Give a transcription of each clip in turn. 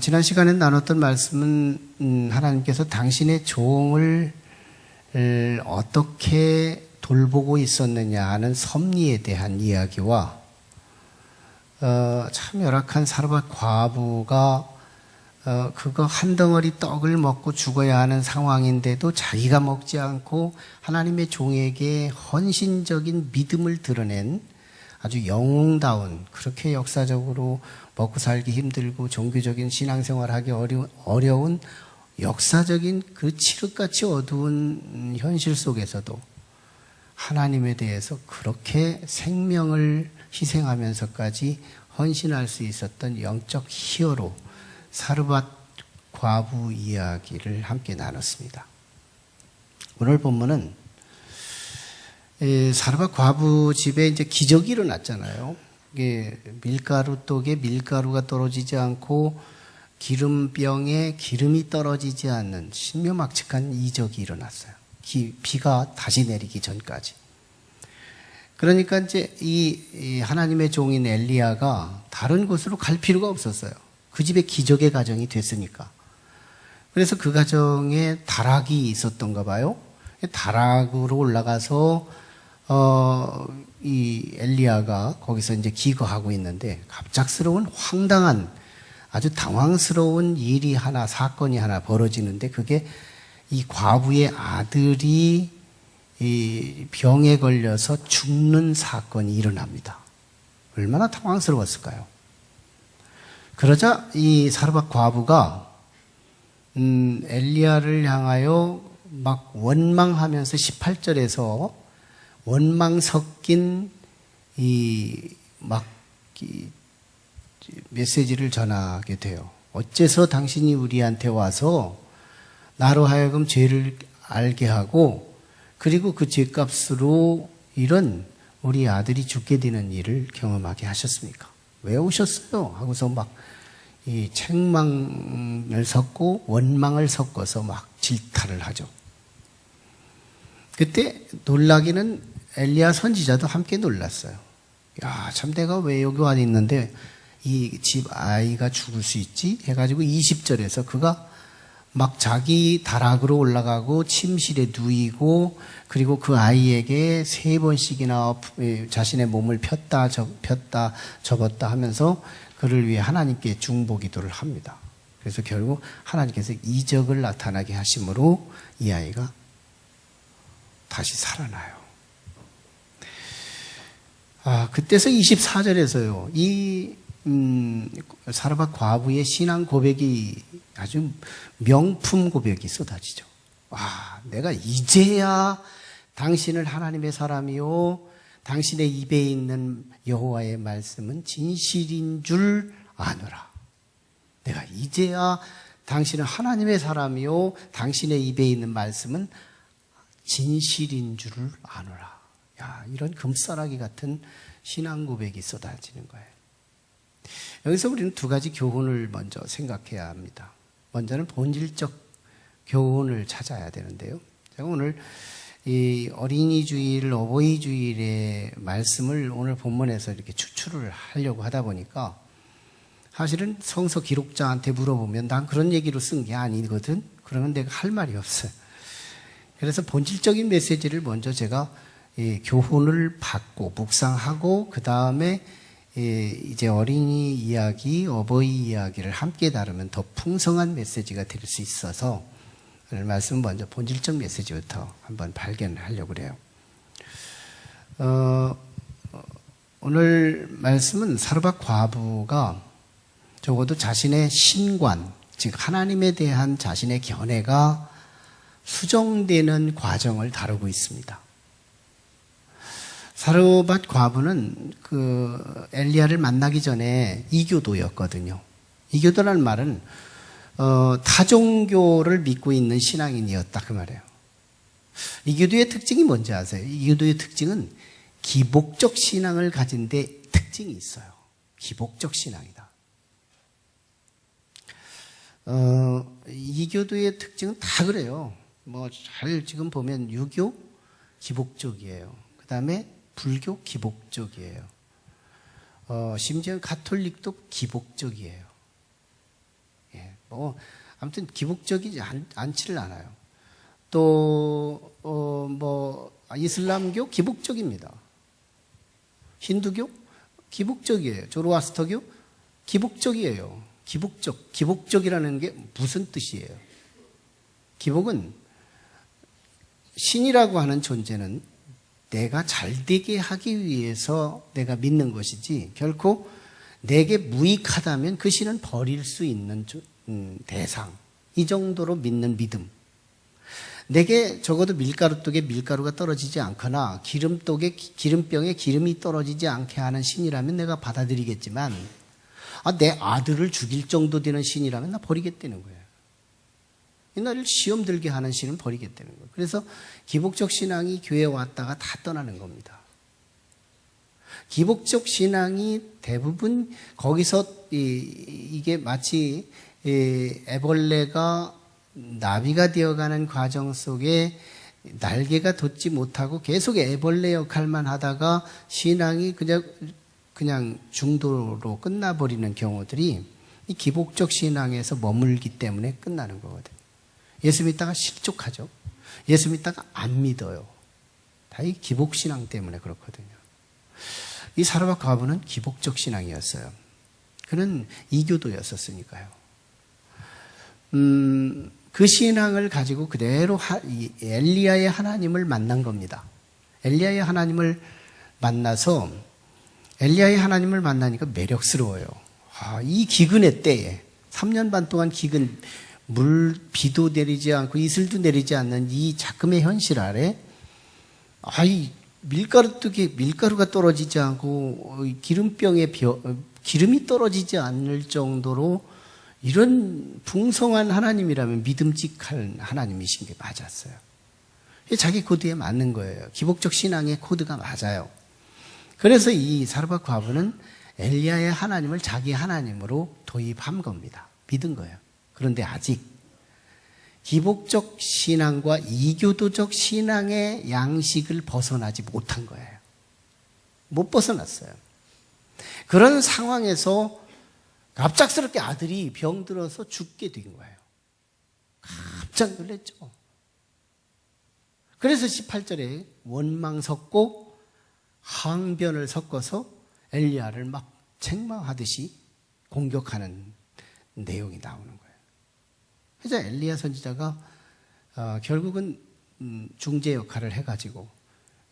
지난 시간에 나눴던 말씀은 하나님께서 당신의 종을 어떻게 돌보고 있었느냐 하는 섭리에 대한 이야기와 참 열악한 사르밧 과부가 그거 한 덩어리 떡을 먹고 죽어야 하는 상황인데도 자기가 먹지 않고 하나님의 종에게 헌신적인 믿음을 드러낸 아주 영웅다운, 그렇게 역사적으로 먹고 살기 힘들고 종교적인 신앙생활하기 어려운 역사적인 그 칠흑같이 어두운 현실 속에서도 하나님에 대해서 그렇게 생명을 희생하면서까지 헌신할 수 있었던 영적 히어로 사르밧 과부 이야기를 함께 나눴습니다. 오늘 본문은 사르밧 과부 집에 이제 기적이 일어났잖아요. 이게 밀가루 떡에 밀가루가 떨어지지 않고 기름병에 기름이 떨어지지 않는 신묘막측한 이적이 일어났어요. 비가 다시 내리기 전까지. 그러니까 이제 이 하나님의 종인 엘리야가 다른 곳으로 갈 필요가 없었어요. 그 집에 기적의 가정이 됐으니까. 그래서 그 가정에 다락이 있었던가 봐요. 다락으로 올라가서 이 엘리야가 거기서 이제 기거하고 있는데 갑작스러운 황당한 아주 당황스러운 일이 하나, 사건이 하나 벌어지는데 그게 이 과부의 아들이 이 병에 걸려서 죽는 사건이 일어납니다. 얼마나 당황스러웠을까요? 그러자 이 사르밧 과부가 엘리야를 향하여 막 원망하면서 18절에서 원망 섞인 이 메시지를 전하게 돼요. 어째서 당신이 우리한테 와서 나로 하여금 죄를 알게 하고 그리고 그 죄값으로 이런 우리 아들이 죽게 되는 일을 경험하게 하셨습니까? 왜 오셨어요? 하고서 막 이 책망을 섞고 원망을 섞어서 막 질타를 하죠. 그때 놀라기는 엘리야 선지자도 함께 놀랐어요. 야, 참 내가 왜 여기 와 있는데 이 집 아이가 죽을 수 있지? 해가지고 20절에서 그가 막 자기 다락으로 올라가고 침실에 누이고 그리고 그 아이에게 3번씩이나 자신의 몸을 폈다 접었다 하면서 그를 위해 하나님께 중보기도를 합니다. 그래서 결국 하나님께서 이적을 나타나게 하심으로 이 아이가 다시 살아나요. 그때서 24절에서요. 이 사르밧 과부의 신앙 고백이 아주 명품 고백이 쏟아지죠. 내가 이제야 당신을 하나님의 사람이요 당신의 입에 있는 여호와의 말씀은 진실인 줄 아노라. 내가 이제야 당신은 하나님의 사람이요 당신의 입에 있는 말씀은 진실인 줄을 아노라. 이런 금싸라기 같은 신앙 고백이 쏟아지는 거예요. 여기서 우리는 두 가지 교훈을 먼저 생각해야 합니다. 먼저는 본질적 교훈을 찾아야 되는데요. 제가 오늘 이 어린이 주일, 어버이 주일의 말씀을 오늘 본문에서 이렇게 추출을 하려고 하다 보니까 사실은 성서 기록자한테 물어보면 난 그런 얘기로 쓴 게 아니거든. 그러면 내가 할 말이 없어요. 그래서 본질적인 메시지를 먼저 제가 교훈을 받고 묵상하고 그 다음에 이제 어린이 이야기, 어버이 이야기를 함께 다루면 더 풍성한 메시지가 될 수 있어서 오늘 말씀 먼저 본질적 메시지부터 한번 발견을 하려고 그래요. 오늘 말씀은 사르밧 과부가 적어도 자신의 신관, 즉 하나님에 대한 자신의 견해가 수정되는 과정을 다루고 있습니다. 사르밧 과부는 그 엘리야를 만나기 전에 이교도였거든요. 이교도라는 말은 타종교를 믿고 있는 신앙인이었다 그 말이에요. 이교도의 특징이 뭔지 아세요? 이교도의 특징은 기복적 신앙을 가진 데 특징이 있어요. 기복적 신앙이다. 이교도의 특징은 다 그래요. 잘 지금 보면 유교 기복적이에요. 그 다음에 불교 기복적이에요. 심지어 가톨릭도 기복적이에요. 아무튼 기복적이지 않지를 않아요. 또, 이슬람교 기복적입니다. 힌두교 기복적이에요. 조로아스터교 기복적이에요. 기복적이라는 게 무슨 뜻이에요? 기복은 신이라고 하는 존재는 내가 잘되게 하기 위해서 내가 믿는 것이지 결코 내게 무익하다면 그 신은 버릴 수 있는 대상, 이 정도로 믿는 믿음. 내게 적어도 밀가루독에 밀가루가 떨어지지 않거나 기름병에 기름이 떨어지지 않게 하는 신이라면 내가 받아들이겠지만 내 아들을 죽일 정도 되는 신이라면 나 버리겠다는 거예요. 나를 시험 들게 하는 신은 버리겠다는 거예요. 그래서 기복적 신앙이 교회에 왔다가 다 떠나는 겁니다. 기복적 신앙이 대부분 거기서 이게 마치 애벌레가 나비가 되어가는 과정 속에 날개가 돋지 못하고 계속 애벌레 역할만 하다가 신앙이 그냥 중도로 끝나버리는 경우들이 이 기복적 신앙에서 머물기 때문에 끝나는 거거든요. 예수 믿다가 실족하죠. 예수 믿다가 안 믿어요. 다 이 기복 신앙 때문에 그렇거든요. 이 사르밧 과부는 기복적 신앙이었어요. 그는 이교도였었으니까요. 그 신앙을 가지고 그대로 엘리야의 하나님을 만난 겁니다. 엘리야의 하나님을 만나서 엘리야의 하나님을 만나니까 매력스러워요. 이 기근의 때에 3년 반 동안 기근, 비도 내리지 않고 이슬도 내리지 않는 이 작금의 현실 아래 이 밀가루가 떨어지지 않고 기름병에 기름이 떨어지지 않을 정도로 이런 풍성한 하나님이라면 믿음직한 하나님이신 게 맞았어요. 자기 코드에 맞는 거예요. 기복적 신앙의 코드가 맞아요. 그래서 이 사르밧 과부는 엘리야의 하나님을 자기 하나님으로 도입한 겁니다. 믿은 거예요. 그런데 아직 기복적 신앙과 이교도적 신앙의 양식을 벗어나지 못한 거예요. 못 벗어났어요. 그런 상황에서 갑작스럽게 아들이 병들어서 죽게 된 거예요. 깜짝 놀랐죠. 그래서 18절에 원망 섞고 항변을 섞어서 엘리야를 막 책망하듯이 공격하는 내용이 나오는 거예요. 그래서 엘리야 선지자가 결국은 중재 역할을 해가지고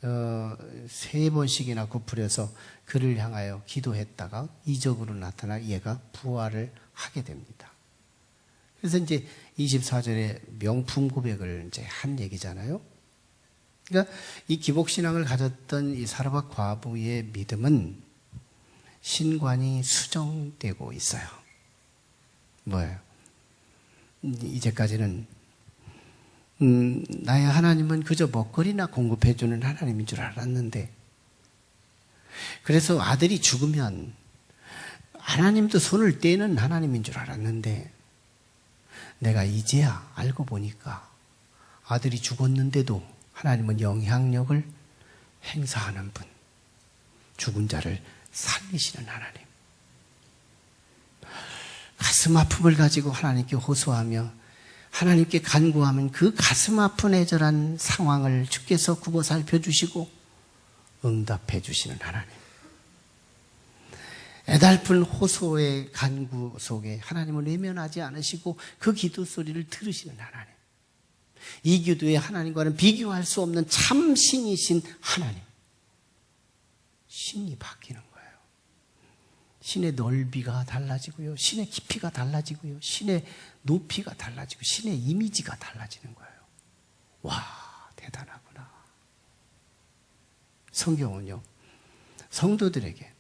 3번씩이나 굽부려서 그를 향하여 기도했다가 이적으로 나타나 얘가 부활을 하게 됩니다. 그래서 이제 24절에 명품 고백을 이제 한 얘기잖아요. 그러니까 이 기복신앙을 가졌던 이 사르밧 과부의 믿음은 신관이 수정되고 있어요. 뭐예요? 이제까지는 나의 하나님은 그저 먹거리나 공급해주는 하나님인 줄 알았는데, 그래서 아들이 죽으면 하나님도 손을 떼는 하나님인 줄 알았는데, 내가 이제야 알고 보니까 아들이 죽었는데도 하나님은 영향력을 행사하는 분, 죽은 자를 살리시는 하나님. 가슴 아픔을 가지고 하나님께 호소하며 하나님께 간구하면 그 가슴 아픈 애절한 상황을 주께서 굽어 살펴주시고 응답해 주시는 하나님. 애달픈 호소의 간구 속에 하나님은 외면하지 않으시고 그 기도 소리를 들으시는 하나님. 이 기도에 하나님과는 비교할 수 없는 참 신이신 하나님. 신이 바뀌는 거예요. 신의 넓이가 달라지고요. 신의 깊이가 달라지고요. 신의 높이가 달라지고 신의 이미지가 달라지는 거예요. 와, 대단하구나. 성경은요, 성도들에게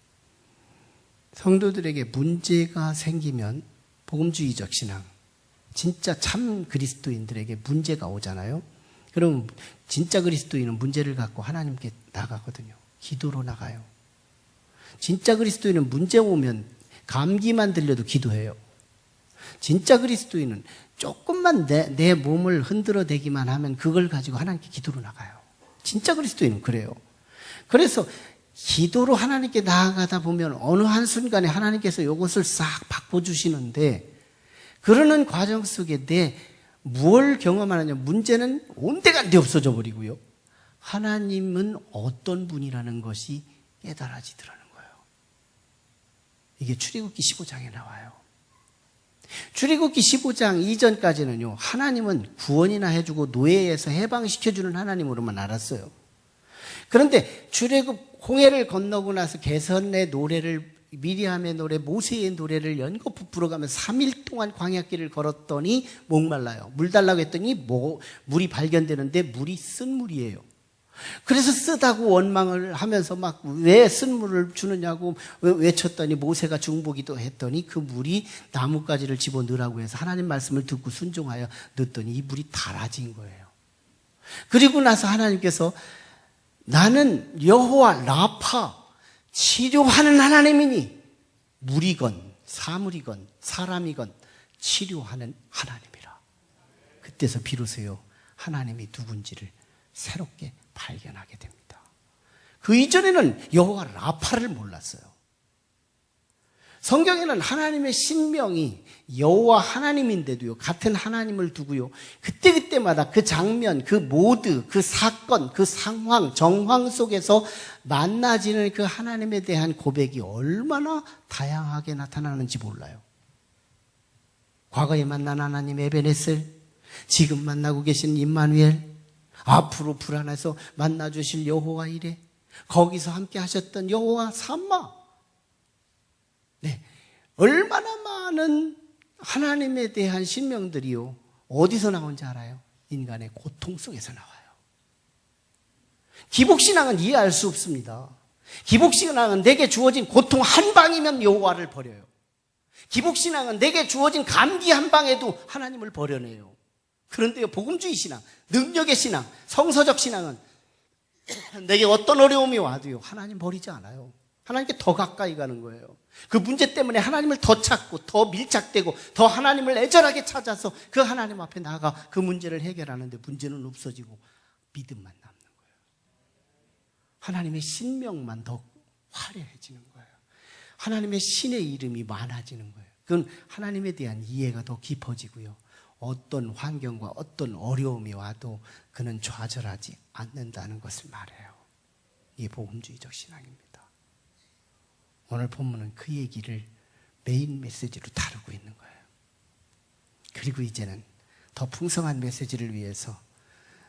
문제가 생기면 복음주의적 신앙, 진짜 참 그리스도인들에게 문제가 오잖아요. 그럼 진짜 그리스도인은 문제를 갖고 하나님께 나가거든요. 기도로 나가요. 진짜 그리스도인은 문제 오면 감기만 들려도 기도해요. 진짜 그리스도인은 조금만 내 몸을 흔들어대기만 하면 그걸 가지고 하나님께 기도로 나가요. 진짜 그리스도인은 그래요. 그래서 기도로 하나님께 나아가다 보면 어느 한순간에 하나님께서 이것을 싹 바꿔주시는데, 그러는 과정 속에 뭘 경험하느냐. 문제는 온데간데 없어져 버리고요. 하나님은 어떤 분이라는 것이 깨달아지더라는 거예요. 이게 출애굽기 15장에 나와요. 출애굽기 15장 이전까지는요, 하나님은 구원이나 해주고 노예에서 해방시켜주는 하나님으로만 알았어요. 그런데 출애굽 홍해를 건너고 나서 개선의 노래를, 미리암의 노래, 모세의 노래를 연거푸 불어가면서 3일 동안 광야길을 걸었더니 목말라요. 물 달라고 했더니 물이 발견되는데 물이 쓴 물이에요. 그래서 쓰다고 원망을 하면서 막 왜 쓴 물을 주느냐고 외쳤더니 모세가 중보기도 했더니 그 물이 나뭇가지를 집어 넣으라고 해서 하나님 말씀을 듣고 순종하여 넣었더니 이 물이 달아진 거예요. 그리고 나서 하나님께서 나는 여호와 라파, 치료하는 하나님이니 물이건 사물이건 사람이건 치료하는 하나님이라. 그때서 비로소요 하나님이 누군지를 새롭게 발견하게 됩니다. 그 이전에는 여호와 라파를 몰랐어요. 성경에는 하나님의 신명이 여호와 하나님인데도요, 같은 하나님을 두고요, 그때그때마다 그 장면, 그 모드, 그 사건, 그 상황, 정황 속에서 만나지는 그 하나님에 대한 고백이 얼마나 다양하게 나타나는지 몰라요. 과거에 만난 하나님 에베네셀, 지금 만나고 계신 임마누엘, 앞으로 불안해서 만나주실 여호와 이레, 거기서 함께 하셨던 여호와 삼마. 네, 얼마나 많은 하나님에 대한 신명들이요, 어디서 나온지 알아요? 인간의 고통 속에서 나와요. 기복신앙은 이해할 수 없습니다. 기복신앙은 내게 주어진 고통 한 방이면 여호와를 버려요. 기복신앙은 내게 주어진 감기 한 방에도 하나님을 버려내요. 그런데요, 복음주의 신앙, 능력의 신앙, 성서적 신앙은 내게 어떤 어려움이 와도요, 하나님 버리지 않아요. 하나님께 더 가까이 가는 거예요. 그 문제 때문에 하나님을 더 찾고 더 밀착되고 더 하나님을 애절하게 찾아서 그 하나님 앞에 나가 그 문제를 해결하는데 문제는 없어지고 믿음만 남는 거예요. 하나님의 신명만 더 화려해지는 거예요. 하나님의 신의 이름이 많아지는 거예요. 그건 하나님에 대한 이해가 더 깊어지고요, 어떤 환경과 어떤 어려움이 와도 그는 좌절하지 않는다는 것을 말해요. 이게 복음주의적 신앙입니다. 오늘 본문은 그 얘기를 메인 메시지로 다루고 있는 거예요. 그리고 이제는 더 풍성한 메시지를 위해서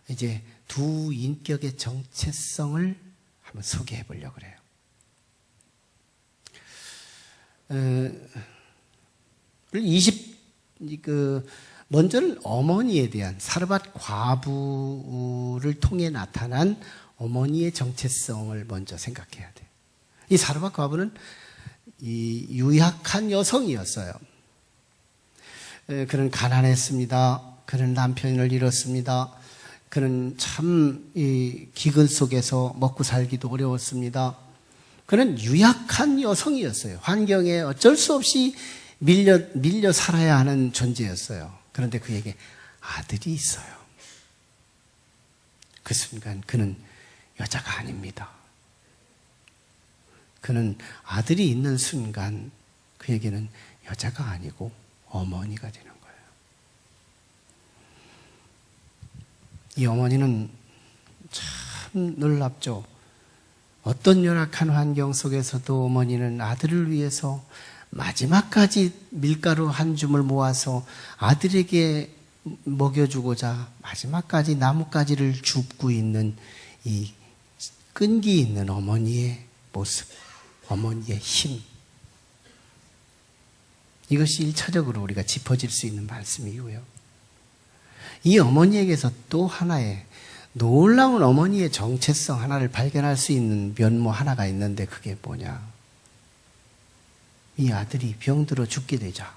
이제 두 인격의 정체성을 한번 소개해 보려고 그래요. 먼저는 어머니에 대한, 사르밧 과부를 통해 나타난 어머니의 정체성을 먼저 생각해야 돼요. 이 사르밧 과부는 이 유약한 여성이었어요. 그는 가난했습니다. 그는 남편을 잃었습니다. 그는 참 이 기근 속에서 먹고 살기도 어려웠습니다. 그는 유약한 여성이었어요. 환경에 어쩔 수 없이 밀려 살아야 하는 존재였어요. 그런데 그에게 아들이 있어요. 그 순간 그는 여자가 아닙니다. 그는 아들이 있는 순간 그에게는 여자가 아니고 어머니가 되는 거예요. 이 어머니는 참 놀랍죠. 어떤 열악한 환경 속에서도 어머니는 아들을 위해서 마지막까지 밀가루 한 줌을 모아서 아들에게 먹여주고자 마지막까지 나뭇가지를 줍고 있는 이 끈기 있는 어머니의 모습, 어머니의 힘. 이것이 1차적으로 우리가 짚어질 수 있는 말씀이고요. 이 어머니에게서 또 하나의 놀라운 어머니의 정체성 하나를 발견할 수 있는 면모 하나가 있는데 그게 뭐냐? 이 아들이 병들어 죽게 되자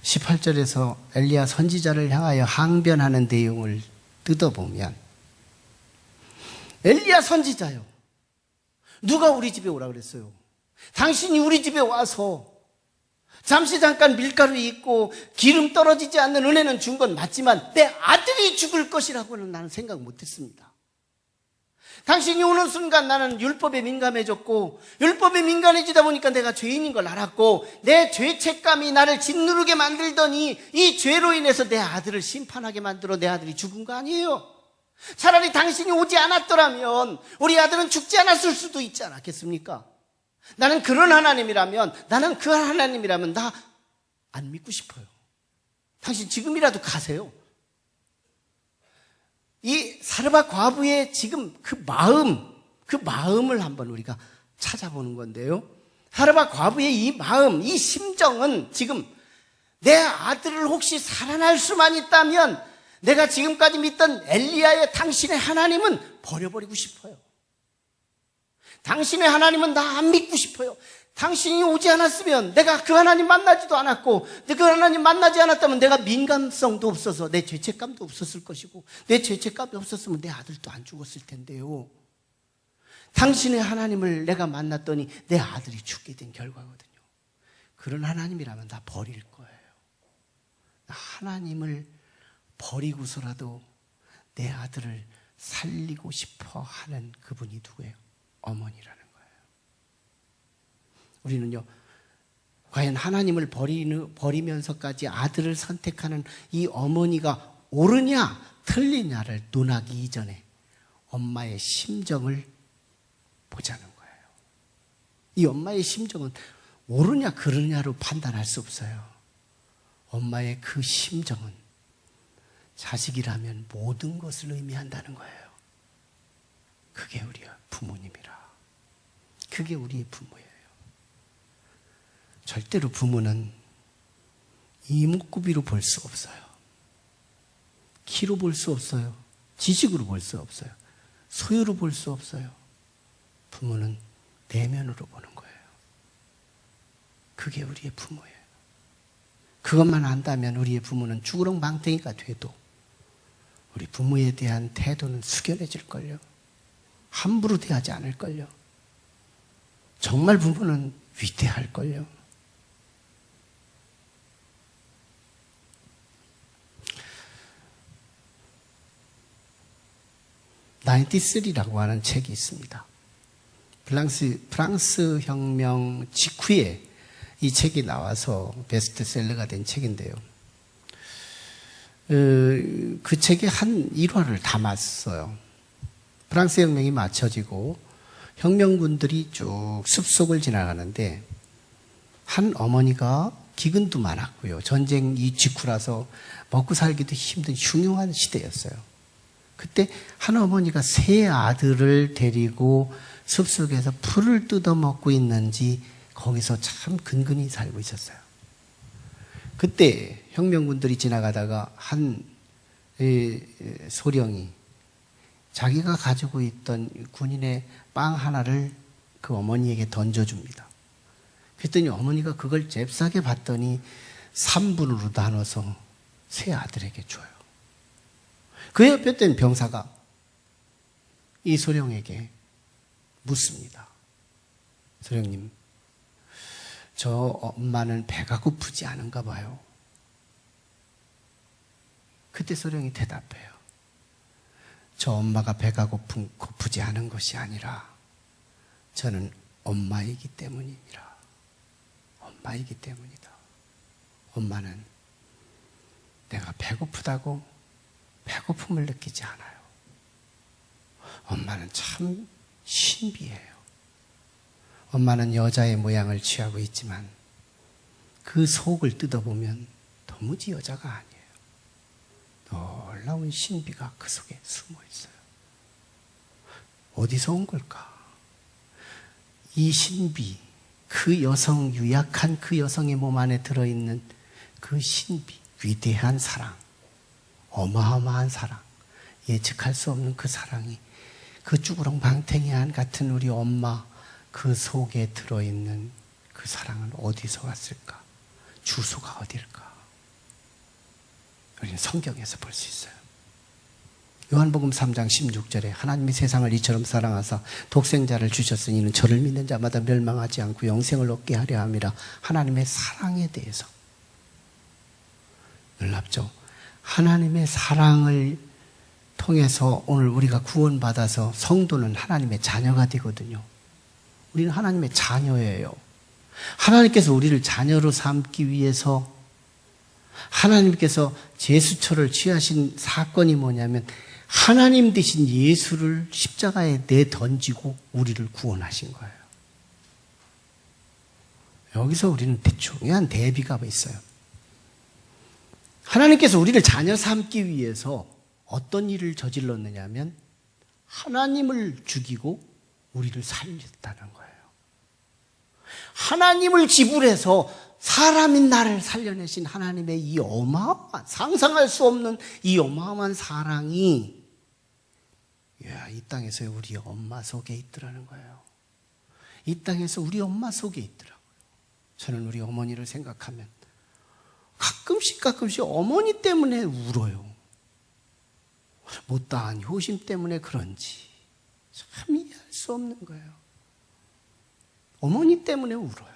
18절에서 엘리야 선지자를 향하여 항변하는 내용을 뜯어보면, 엘리야 선지자요, 누가 우리 집에 오라 그랬어요? 당신이 우리 집에 와서 잠시 잠깐 밀가루 있고 기름 떨어지지 않는 은혜는 준 건 맞지만 내 아들이 죽을 것이라고는 나는 생각 못했습니다. 당신이 오는 순간 나는 율법에 민감해졌고, 율법에 민감해지다 보니까 내가 죄인인 걸 알았고, 내 죄책감이 나를 짓누르게 만들더니 이 죄로 인해서 내 아들을 심판하게 만들어 내 아들이 죽은 거 아니에요. 차라리 당신이 오지 않았더라면 우리 아들은 죽지 않았을 수도 있지 않았겠습니까? 나는 그런 하나님이라면, 나는 그 하나님이라면 나 안 믿고 싶어요. 당신 지금이라도 가세요. 이 사르밧 과부의 지금 그 마음을 한번 우리가 찾아보는 건데요. 사르밧 과부의 이 마음, 이 심정은 지금 내 아들을 혹시 살아날 수만 있다면 내가 지금까지 믿던 엘리야의 당신의 하나님은 버려버리고 싶어요. 당신의 하나님은 나 안 믿고 싶어요. 당신이 오지 않았으면 내가 그 하나님 만나지도 않았고, 그 하나님 만나지 않았다면 내가 민감성도 없어서 내 죄책감도 없었을 것이고, 내 죄책감이 없었으면 내 아들도 안 죽었을 텐데요. 당신의 하나님을 내가 만났더니 내 아들이 죽게 된 결과거든요. 그런 하나님이라면 나 버릴 거예요. 나 하나님을 버리고서라도 내 아들을 살리고 싶어 하는 그분이 누구예요? 어머니라는 거예요. 우리는요, 과연 하나님을 버리면서까지 아들을 선택하는 이 어머니가 옳으냐 틀리냐를 논하기 이전에 엄마의 심정을 보자는 거예요. 이 엄마의 심정은 옳으냐 그르냐로 판단할 수 없어요. 엄마의 그 심정은 자식이라면 모든 것을 의미한다는 거예요. 그게 우리의 부모님이라. 그게 우리의 부모예요. 절대로 부모는 이목구비로 볼 수 없어요. 키로 볼 수 없어요. 지식으로 볼 수 없어요. 소유로 볼 수 없어요. 부모는 내면으로 보는 거예요. 그게 우리의 부모예요. 그것만 안다면 우리의 부모는 주구렁망탱이가 돼도 우리 부모에 대한 태도는 숙연해질걸요. 함부로 대하지 않을걸요. 정말 부모는 위대할걸요. (93) 하는 책이 있습니다. 프랑스 혁명 직후에 이 책이 나와서 베스트셀러가 된 책인데요. 그 책의 한 일화를 담았어요. 프랑스 혁명이 마쳐지고 혁명군들이 쭉 숲속을 지나가는데 한 어머니가 기근도 많았고요. 전쟁이 직후라서 먹고 살기도 힘든 흉흉한 시대였어요. 그때 한 어머니가 세 아들을 데리고 숲속에서 풀을 뜯어먹고 있는지 거기서 참 근근히 살고 있었어요. 그때 혁명군들이 지나가다가 한 소령이 자기가 가지고 있던 군인의 빵 하나를 그 어머니에게 던져줍니다. 그랬더니 어머니가 그걸 잽싸게 봤더니 3분으로 나눠서 세 아들에게 줘요. 그 옆에 있던 병사가 이 소령에게 묻습니다. 소령님, 저 엄마는 배가 고프지 않은가 봐요. 그때 소령이 대답해요. 저 엄마가 배가 고프지 않은 것이 아니라 저는 엄마이기 때문입니다. 엄마이기 때문이다. 엄마는 내가 배고프다고 배고픔을 느끼지 않아요. 엄마는 참 신비해요. 엄마는 여자의 모양을 취하고 있지만 그 속을 뜯어보면 도무지 여자가 아니에요. 놀라운 신비가 그 속에 숨어 있어요. 어디서 온 걸까? 이 신비, 그 여성, 유약한 그 여성의 몸 안에 들어있는 그 신비, 위대한 사랑, 어마어마한 사랑, 예측할 수 없는 그 사랑이 그 쭈구렁방탱이한 같은 우리 엄마 그 속에 들어있는 그 사랑은 어디서 왔을까? 주소가 어딜까? 우리는 성경에서 볼 수 있어요. 요한복음 3장 16절에 하나님이 세상을 이처럼 사랑하사 독생자를 주셨으니 이는 저를 믿는 자마다 멸망하지 않고 영생을 얻게 하려 함이라. 하나님의 사랑에 대해서 놀랍죠? 하나님의 사랑을 통해서 오늘 우리가 구원받아서 성도는 하나님의 자녀가 되거든요. 우리는 하나님의 자녀예요. 하나님께서 우리를 자녀로 삼기 위해서 하나님께서 제수처를 취하신 사건이 뭐냐면 하나님 되신 예수를 십자가에 내던지고 우리를 구원하신 거예요. 여기서 우리는 중요한 대비가 있어요. 하나님께서 우리를 자녀 삼기 위해서 어떤 일을 저질렀느냐 하면 하나님을 죽이고 우리를 살렸다는 거예요. 하나님을 지불해서 사람인 나를 살려내신 하나님의 이 어마어마한, 상상할 수 없는 이 어마어마한 사랑이 이 땅에서 우리 엄마 속에 있더라는 거예요. 이 땅에서 우리 엄마 속에 있더라고요. 저는 우리 어머니를 생각하면 가끔씩 어머니 때문에 울어요. 못다한 효심 때문에 그런지 참 이해할 수 없는 거예요. 어머니 때문에 울어요.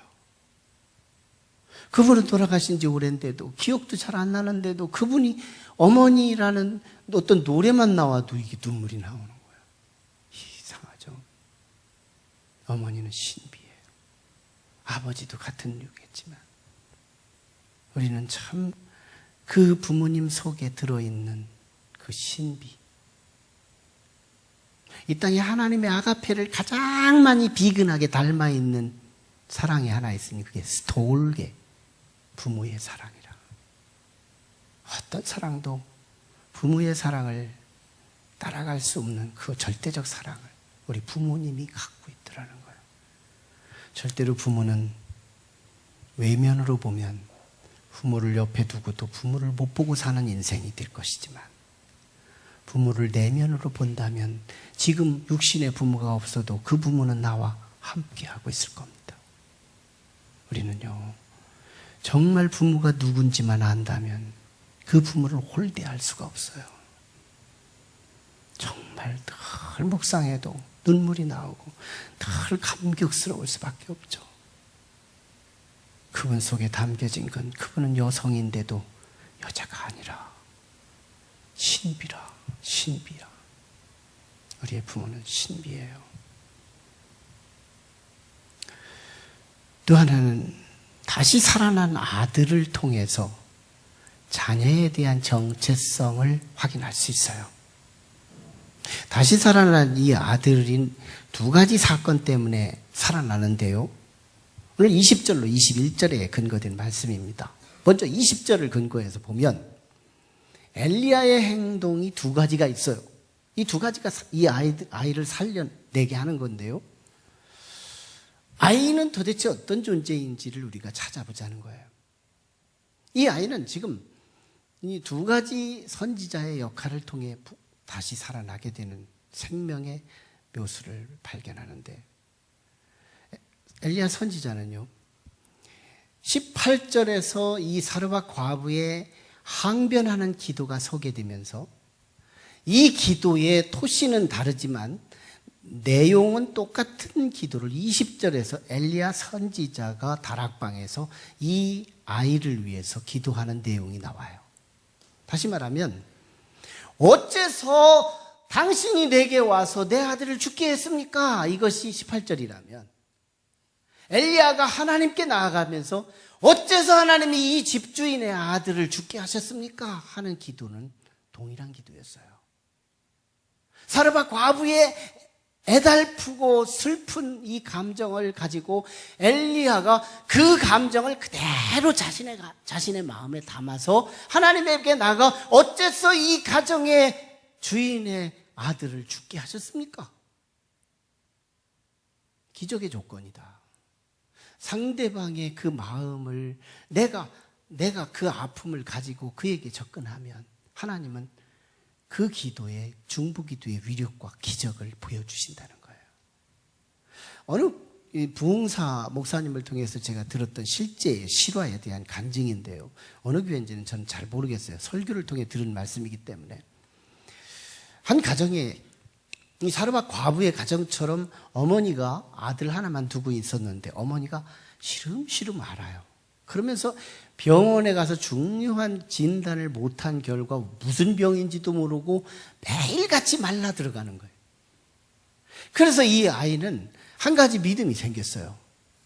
그분은 돌아가신 지 오랜데도 기억도 잘 안 나는데도 그분이 어머니라는 어떤 노래만 나와도 이게 눈물이 나오는 거예요. 이상하죠. 어머니는 신비예요. 아버지도 같은 이유겠지만 우리는 참 그 부모님 속에 들어있는 그 신비. 이 땅에 하나님의 아가페를 가장 많이 비근하게 닮아있는 사랑이 하나 있으니 그게 스톨게 부모의 사랑이라. 어떤 사랑도 부모의 사랑을 따라갈 수 없는 그 절대적 사랑을 우리 부모님이 갖고 있더라는 거예요. 절대로 부모는 외면으로 보면 부모를 옆에 두고 또 부모를 못 보고 사는 인생이 될 것이지만 부모를 내면으로 본다면 지금 육신의 부모가 없어도 그 부모는 나와 함께하고 있을 겁니다. 우리는요, 정말 부모가 누군지만 안다면 그 부모를 홀대할 수가 없어요. 정말 늘 묵상해도 눈물이 나오고 늘 감격스러울 수밖에 없죠. 그분 속에 담겨진 건 그분은 여성인데도 여자가 아니라 신비라. 우리의 부모는 신비예요. 또 하나는 다시 살아난 아들을 통해서 자녀에 대한 정체성을 확인할 수 있어요. 다시 살아난 이 아들인 두 가지 사건 때문에 살아나는데요. 오늘 20절로 21절에 근거된 말씀입니다. 먼저 20절을 근거해서 보면 엘리야의 행동이 두 가지가 있어요. 이 두 가지가 이 아이를 살려내게 하는 건데요. 아이는 도대체 어떤 존재인지를 우리가 찾아보자는 거예요. 이 아이는 지금 이 두 가지 선지자의 역할을 통해 다시 살아나게 되는 생명의 묘수를 발견하는데 엘리야 선지자는요 18절에서 이 사르밧 과부의 항변하는 기도가 소개되면서 이 기도의 토시는 다르지만 내용은 똑같은 기도를 20절에서 엘리야 선지자가 다락방에서 이 아이를 위해서 기도하는 내용이 나와요. 다시 말하면 어째서 당신이 내게 와서 내 아들을 죽게 했습니까? 이것이 18절이라면 엘리야가 하나님께 나아가면서 어째서 하나님이 이 집주인의 아들을 죽게 하셨습니까? 하는 기도는 동일한 기도였어요. 사르밧 과부의 애달프고 슬픈 이 감정을 가지고 엘리야가 그 감정을 그대로 자신의 마음에 담아서 하나님에게 나가 어째서 이 가정의 주인의 아들을 죽게 하셨습니까? 기적의 조건이다. 상대방의 그 마음을 내가 그 아픔을 가지고 그에게 접근하면 하나님은 그 기도의 중보기도의 위력과 기적을 보여주신다는 거예요. 어느 부흥사 목사님을 통해서 제가 들었던 실제의 실화에 대한 간증인데요. 어느 교회인지는 저는 잘 모르겠어요. 설교를 통해 들은 말씀이기 때문에. 한 가정에 이 사르밧 과부의 가정처럼 어머니가 아들 하나만 두고 있었는데 어머니가 시름시름 앓아요. 그러면서 병원에 가서 중요한 진단을 못한 결과 무슨 병인지도 모르고 매일같이 말라 들어가는 거예요. 그래서 이 아이는 한 가지 믿음이 생겼어요.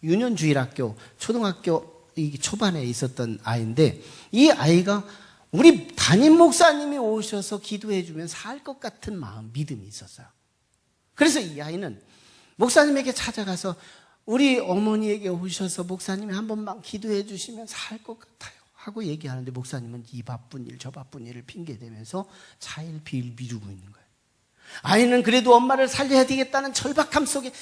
유년주일학교, 초등학교 초반에 있었던 아이인데, 이 아이가 우리 담임 목사님이 오셔서 기도해 주면 살 것 같은 마음, 믿음이 있었어요. 그래서 이 아이는 목사님에게 찾아가서 우리 어머니에게 오셔서 목사님이 한 번만 기도해 주시면 살 것 같아요 하고 얘기하는데, 목사님은 이 바쁜 일 저 바쁜 일을 핑계대면서 차일피일 미루고 있는 거예요. 아이는 그래도 엄마를 살려야 되겠다는 절박함 속에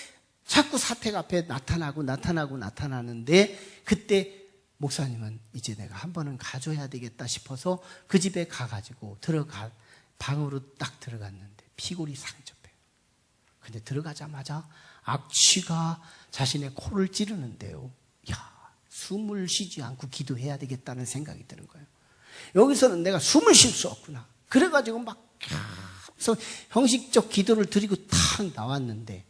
자꾸 사택 앞에 나타나는데, 그때 목사님은 이제 내가 한 번은 가줘야 되겠다 싶어서 그 집에 가가지고 방으로 딱 들어갔는데 피골이 상접해요. 근데 들어가자마자 악취가 자신의 코를 찌르는데요. 숨을 쉬지 않고 기도해야 되겠다는 생각이 드는 거예요. 여기서는 내가 숨을 쉴 수 없구나. 그래가지고 막 형식적 기도를 드리고 탁 나왔는데,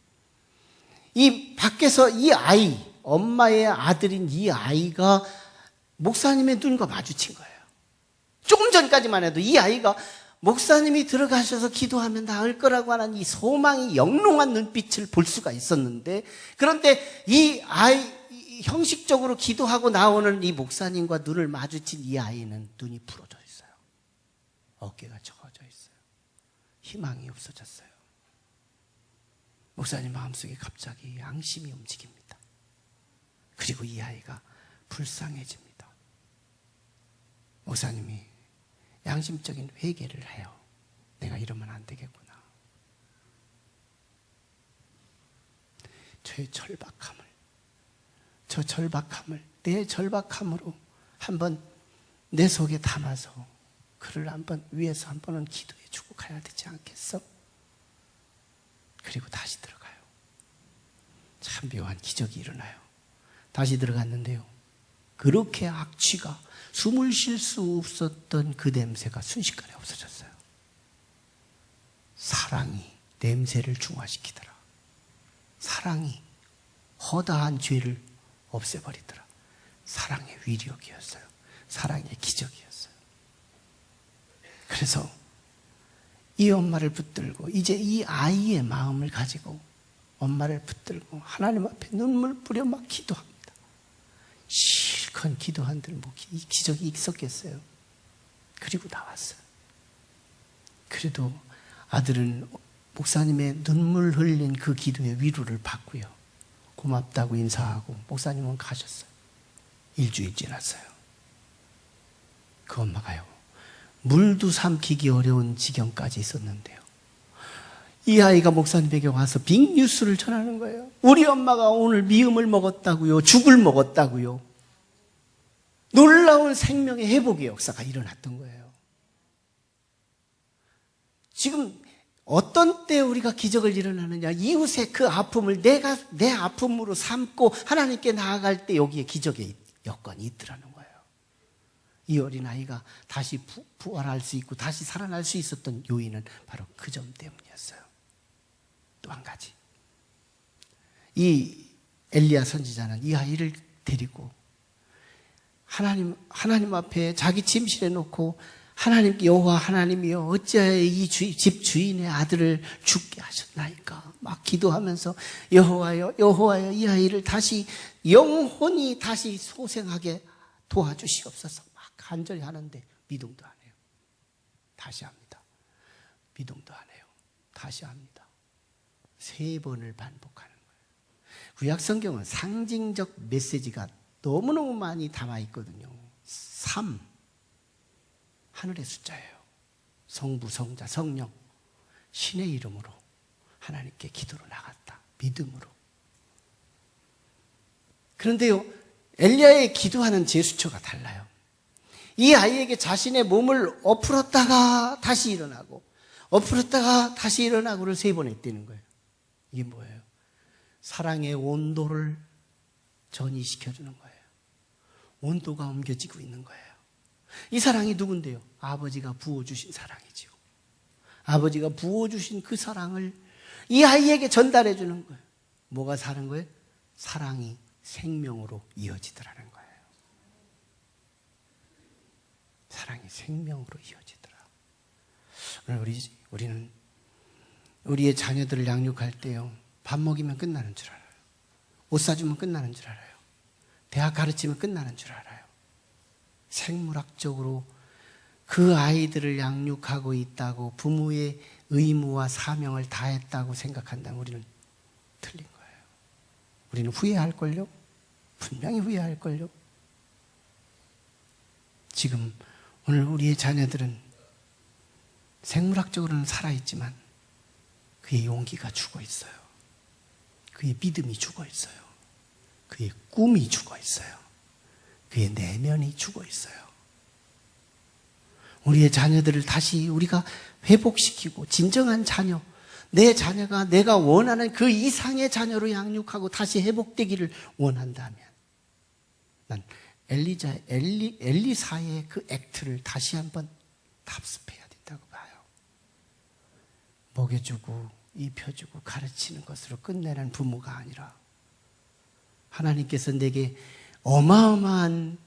이 밖에서 이 아이, 엄마의 아들인 이 아이가 목사님의 눈과 마주친 거예요. 조금 전까지만 해도 이 아이가 목사님이 들어가셔서 기도하면 나을 거라고 하는 이 소망이 영롱한 눈빛을 볼 수가 있었는데, 그런데 이 아이, 형식적으로 기도하고 나오는 이 목사님과 눈을 마주친 이 아이는 눈이 부러져 있어요. 어깨가 적어져 있어요. 희망이 없어졌어요. 목사님 마음속에 갑자기 양심이 움직입니다. 그리고 이 아이가 불쌍해집니다. 목사님이 양심적인 회개를 해요. 내가 이러면 안 되겠구나. 저 절박함을 내 절박함으로 한번 내 속에 담아서 그를 한번 위에서 한 번은 기도해 주고 가야 되지 않겠어? 그리고 다시 들어가요. 참 묘한 기적이 일어나요. 다시 들어갔는데요, 그렇게 악취가, 숨을 쉴 수 없었던 그 냄새가 순식간에 없어졌어요. 사랑이 냄새를 중화시키더라. 사랑이 허다한 죄를 없애버리더라. 사랑의 위력이었어요. 사랑의 기적이었어요. 그래서 이 엄마를 붙들고, 이제 이 아이의 마음을 가지고 엄마를 붙들고 하나님 앞에 눈물 뿌려 막 기도합니다. 실컷 기도한들 뭐 이 기적이 있었겠어요. 그리고 나왔어요. 그래도 아들은 목사님의 눈물 흘린 그 기도의 위로를 받고요, 고맙다고 인사하고 목사님은 가셨어요. 일주일 지났어요. 그 엄마가요, 물도 삼키기 어려운 지경까지 있었는데요, 이 아이가 목사님에게 와서 빅뉴스를 전하는 거예요. 우리 엄마가 오늘 미음을 먹었다고요, 죽을 먹었다고요. 놀라운 생명의 회복의 역사가 일어났던 거예요. 지금 어떤 때 우리가 기적을 일어나느냐, 이웃의 그 아픔을 내 아픔으로 삼고 하나님께 나아갈 때 여기에 기적의 여건이 있더라는 거예요. 이 어린아이가 다시 부활할 수 있고 다시 살아날 수 있었던 요인은 바로 그 점 때문이었어요. 또 한 가지, 이 엘리야 선지자는 이 아이를 데리고 하나님 앞에 자기 침실에 놓고, 하나님께 여호와 하나님이여 어찌하여 이 집 주인의 아들을 죽게 하셨나이까 막 기도하면서, 여호와여 이 아이를 다시 영혼이 다시 소생하게 도와주시옵소서 막 간절히 하는데 미동도 안 해요. 다시 합니다. 미동도 안 해요. 다시 합니다. 3번을 반복하는 거예요. 구약 성경은 상징적 메시지가 너무너무 많이 담아 있거든요. 3, 하늘의 숫자예요. 성부, 성자, 성령, 신의 이름으로 하나님께 기도로 나갔다. 믿음으로. 그런데요, 엘리야의 기도하는 제스처가 달라요. 이 아이에게 자신의 몸을 엎으렀다가 다시 일어나고, 엎으렀다가 다시 일어나고를 3번 했다는 거예요. 이게 뭐예요? 사랑의 온도를 전이시켜주는 거예요. 온도가 옮겨지고 있는 거예요. 이 사랑이 누군데요? 아버지가 부어주신 사랑이지요. 아버지가 부어주신 그 사랑을 이 아이에게 전달해 주는 거예요. 뭐가 사는 거예요? 사랑이 생명으로 이어지더라는 거예요. 사랑이 생명으로 이어지더라. 오늘 우리는 우리의 자녀들을 양육할 때요, 밥 먹이면 끝나는 줄 알아요. 옷 사주면 끝나는 줄 알아요. 대학 가르치면 끝나는 줄 알아요. 생물학적으로 그 아이들을 양육하고 있다고 부모의 의무와 사명을 다했다고 생각한다면 우리는 틀린 거예요. 우리는 후회할걸요? 분명히 후회할걸요? 지금 오늘 우리의 자녀들은 생물학적으로는 살아있지만 그의 용기가 죽어 있어요. 그의 믿음이 죽어 있어요. 그의 꿈이 죽어 있어요. 그의 내면이 죽어 있어요. 우리의 자녀들을 다시 우리가 회복시키고 진정한 자녀, 내 자녀가 내가 원하는 그 이상의 자녀로 양육하고 다시 회복되기를 원한다면 난 엘리사의 그 액트를 다시 한번 답습해야 된다고 봐요. 먹여주고 입혀주고 가르치는 것으로 끝내는 부모가 아니라 하나님께서 내게 어마어마한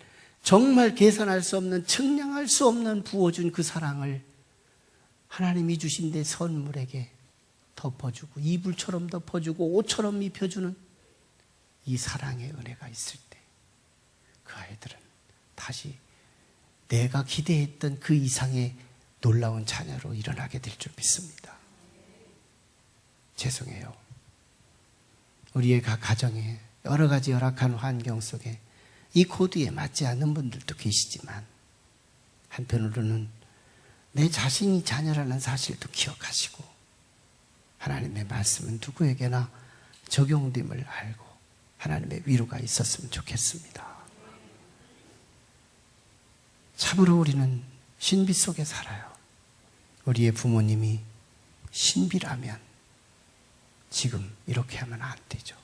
정말 계산할 수 없는 측량할 수 없는 부어준 그 사랑을 하나님이 주신 내 선물에게 덮어주고 이불처럼 덮어주고 옷처럼 입혀주는 이 사랑의 은혜가 있을 때 그 아이들은 다시 내가 기대했던 그 이상의 놀라운 자녀로 일어나게 될 줄 믿습니다. 죄송해요. 우리의 각 가정에 여러 가지 열악한 환경 속에 이 코드에 맞지 않는 분들도 계시지만 한편으로는 내 자신이 자녀라는 사실도 기억하시고 하나님의 말씀은 누구에게나 적용됨을 알고 하나님의 위로가 있었으면 좋겠습니다. 참으로 우리는 신비 속에 살아요. 우리의 부모님이 신비라면 지금 이렇게 하면 안 되죠.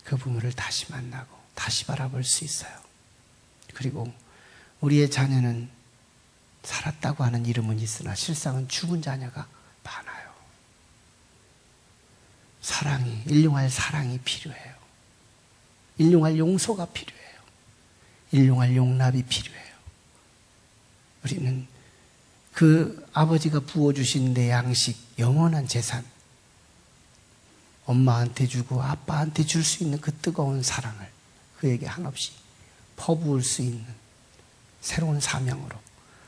그 부모를 다시 만나고 다시 바라볼 수 있어요. 그리고 우리의 자녀는 살았다고 하는 이름은 있으나 실상은 죽은 자녀가 많아요. 사랑이, 일용할 사랑이 필요해요. 일용할 용서가 필요해요. 일용할 용납이 필요해요. 우리는 그 아버지가 부어주신 내 양식, 영원한 재산, 엄마한테 주고 아빠한테 줄 수 있는 그 뜨거운 사랑을 그에게 한없이 퍼부을 수 있는 새로운 사명으로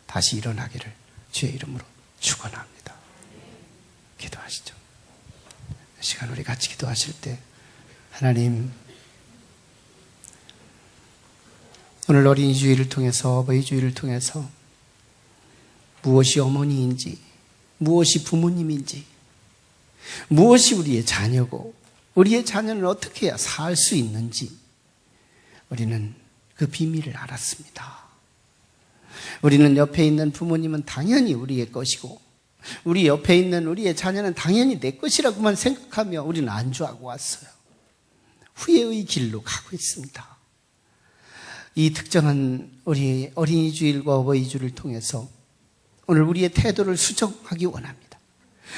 다시 일어나기를 주의 이름으로 축원합니다. 기도하시죠. 이 시간 우리 같이 기도하실 때 하나님, 오늘 어린이 주일을 통해서 어버이 주일을 통해서 무엇이 어머니인지 무엇이 부모님인지 무엇이 우리의 자녀고 우리의 자녀는 어떻게 해야 살 수 있는지 우리는 그 비밀을 알았습니다. 우리는 옆에 있는 부모님은 당연히 우리의 것이고 우리 옆에 있는 우리의 자녀는 당연히 내 것이라고만 생각하며 우리는 안주하고 왔어요. 후회의 길로 가고 있습니다. 이 특정한 우리 어린이 주일과 어버이 주일을 통해서 오늘 우리의 태도를 수정하기 원합니다.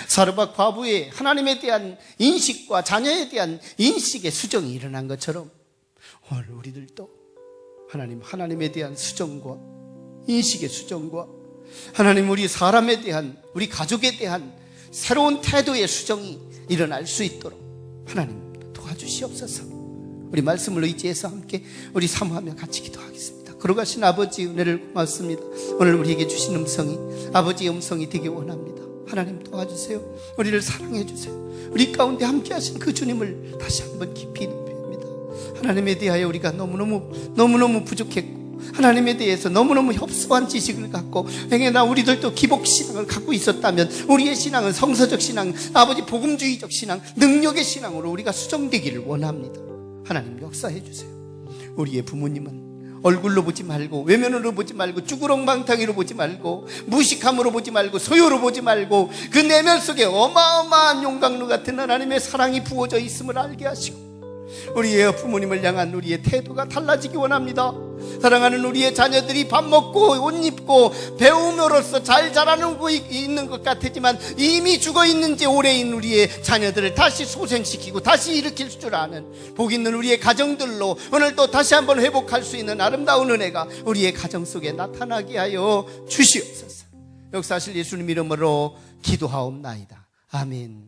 사르밧 과부의 하나님에 대한 인식과 자녀에 대한 인식의 수정이 일어난 것처럼 오늘 우리들도 하나님에 대한 수정과 인식의 수정과 하나님 우리 사람에 대한 우리 가족에 대한 새로운 태도의 수정이 일어날 수 있도록 하나님 도와주시옵소서. 우리 말씀을 의지해서 함께 우리 사모하며 같이 기도하겠습니다. 걸어가신 아버지 은혜를 고맙습니다. 오늘 우리에게 주신 음성이 아버지의 음성이 되기 원합니다. 하나님 도와주세요. 우리를 사랑해 주세요. 우리 가운데 함께 하신 그 주님을 다시 한번 깊이 높입니다. 하나님에 대하여 우리가 너무너무 부족했고 하나님에 대해서 너무너무 협소한 지식을 갖고 행여나 우리들도 기복신앙을 갖고 있었다면 우리의 신앙은 성서적 신앙, 아버지 복음주의적 신앙, 능력의 신앙으로 우리가 수정되기를 원합니다. 하나님 역사해 주세요. 우리의 부모님은 얼굴로 보지 말고 외면으로 보지 말고 쭈구렁망탕이로 보지 말고 무식함으로 보지 말고 소요로 보지 말고 그 내면 속에 어마어마한 용광로 같은 하나님의 사랑이 부어져 있음을 알게 하시고 우리의 부모님을 향한 우리의 태도가 달라지기 원합니다. 사랑하는 우리의 자녀들이 밥 먹고 옷 입고 배움으로써 잘 자라고 있는 것 같지만 이미 죽어있는지 오래인 우리의 자녀들을 다시 소생시키고 다시 일으킬 줄 아는 복 있는 우리의 가정들로 오늘 또 다시 한번 회복할 수 있는 아름다운 은혜가 우리의 가정 속에 나타나게 하여 주시옵소서. 역사하실 예수님 이름으로 기도하옵나이다. 아멘.